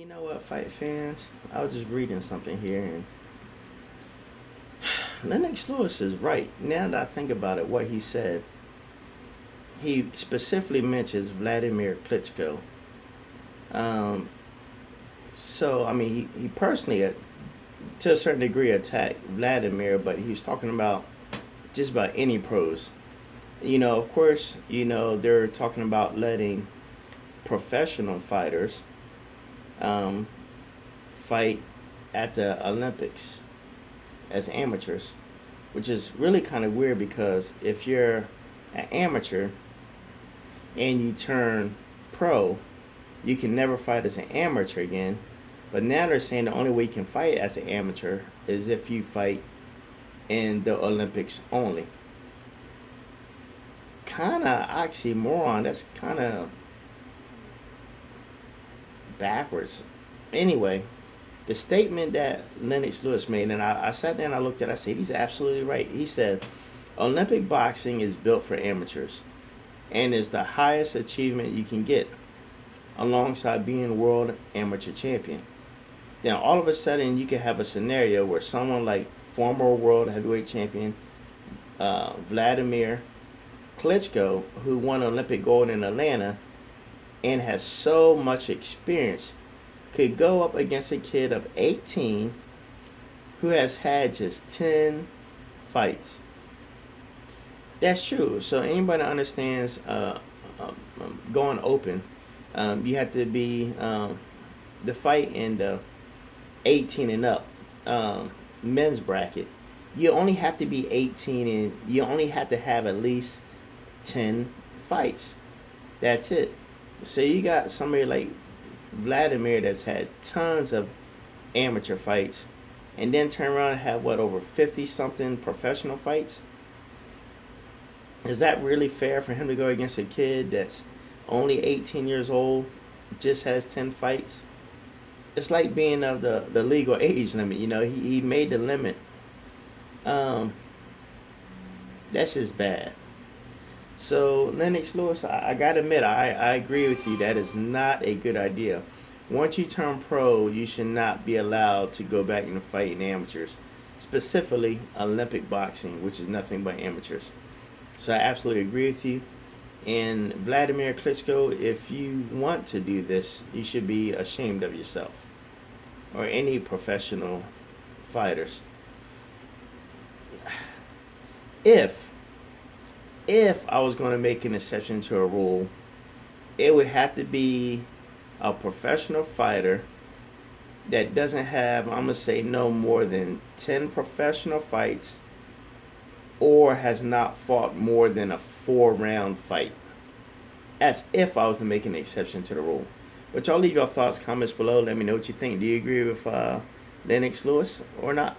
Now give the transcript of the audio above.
You know what, fight fans? I was just reading something here, and Lennox Lewis is right. Now that I think about it, what he said, he specifically mentions Wladimir Klitschko. Um, I mean, he personally, to a certain degree, attacked Vladimir, but he was talking about just about any pros. Of course, they're talking about letting professional fighters um, fight at the Olympics as amateurs, which is really kind of weird because if you're an amateur and you turn pro, you can never fight as an amateur again. But now they're saying the only way you can fight as an amateur is if you fight in the Olympics only. Kind of oxymoron. That's kind of backwards. Anyway, the statement that Lennox Lewis made, and I sat there and I looked at it, I said, he's absolutely right. He said, Olympic boxing is built for amateurs and is the highest achievement you can get alongside being world amateur champion. Then all of a sudden you can have a scenario where someone like former world heavyweight champion Vladimir Klitschko, who won Olympic gold in Atlanta and has so much experience, could go up against a kid of 18 who has had just 10 fights. That's true. So anybody that understands going open, you have to be the fight in the 18 and up men's bracket. You only have to be 18 and you only have to have at least 10 fights. That's it. So you got somebody like Vladimir that's had tons of amateur fights and then turn around and have what, over 50 something professional fights. Is that really fair for him to go against a kid that's only 18 years old, just has 10 fights? It's like being of the legal age limit. He made the limit. um that's just bad. So Lennox Lewis, I gotta admit, I agree with you. That is not a good idea. Once you turn pro, you should not be allowed to go back and fight in amateurs, specifically Olympic boxing, which is nothing but amateurs. So I absolutely agree with you. And Vladimir Klitschko, if you want to do this, you should be ashamed of yourself or any professional fighters. If I was going to make an exception to a rule, it would have to be a professional fighter that doesn't have, I'm going to say, no more than 10 professional fights or has not fought more than a 4-round fight. As if I was to make an exception to the rule. But y'all leave your thoughts, comments below. Let me know what you think. Do you agree with Lennox Lewis or not?